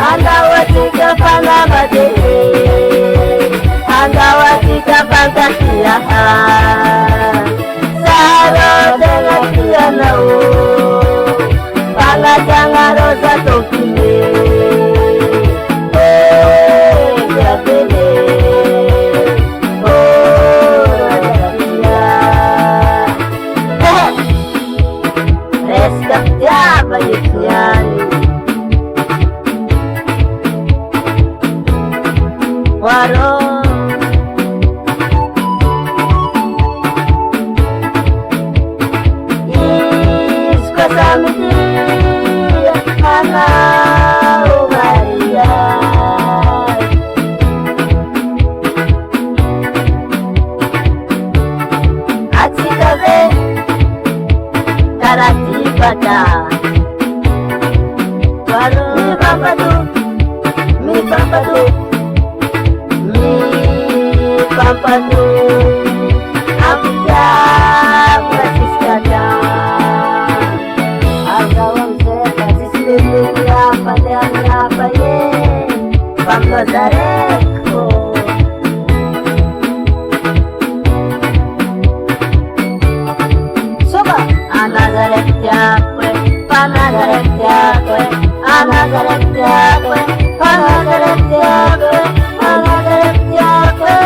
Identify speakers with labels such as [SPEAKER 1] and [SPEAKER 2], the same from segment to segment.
[SPEAKER 1] Andawatika panabade, andawatika pangatia, saro dengan tianau, panajanga rosa tokine, jatene, reskat jaba yusnyani. Waro isko samiti ana Maria atikabe tarati pada waro mi papadu Papadu, aku jauh kasih kadang. Agawang saya kasih sendiri apa dan apa ye, pangkadareko. Soba, anagarek jakwe, panagarek jakwe, anagarek jakwe, panagarek jakwe, anagarek jakwe.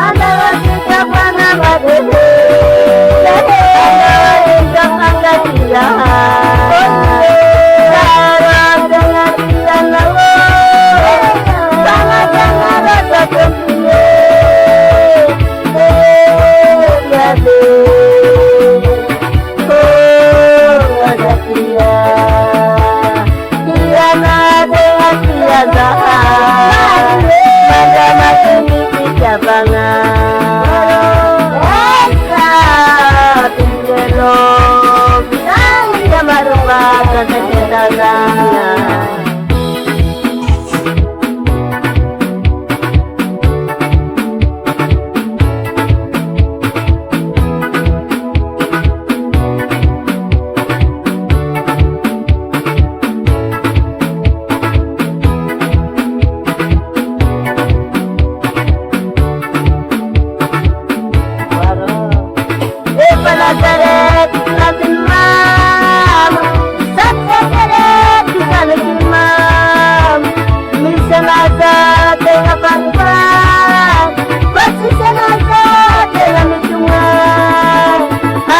[SPEAKER 1] Andawatika panabade, andawatika pangatia, sarang dengan tianau, panajanga rasa tokine, jade, gatia, tiana dengan tiada, pada makin cabangan, esa tinggal bilang jamar rumah kesedarannya.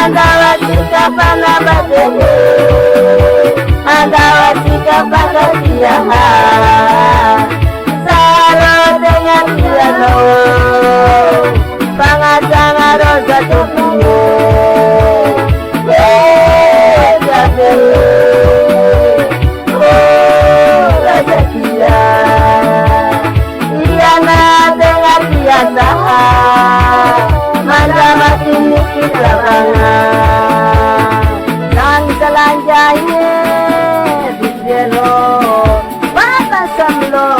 [SPEAKER 1] Andawatika panabade, andawatika pangatia, saro dengan tianau, pangajanga rosa tokine, jade, gatia, tiana dengan tiasa, manda makin kita bangan, dan selanjanya bidelo, bapa samlo,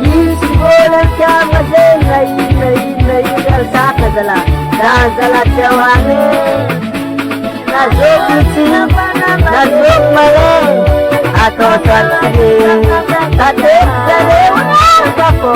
[SPEAKER 1] isi boleh jangan nai dalsa kadala, dalsa cawane, nazok uci, nazok male, atau sarsi, tatek jale unar kapo.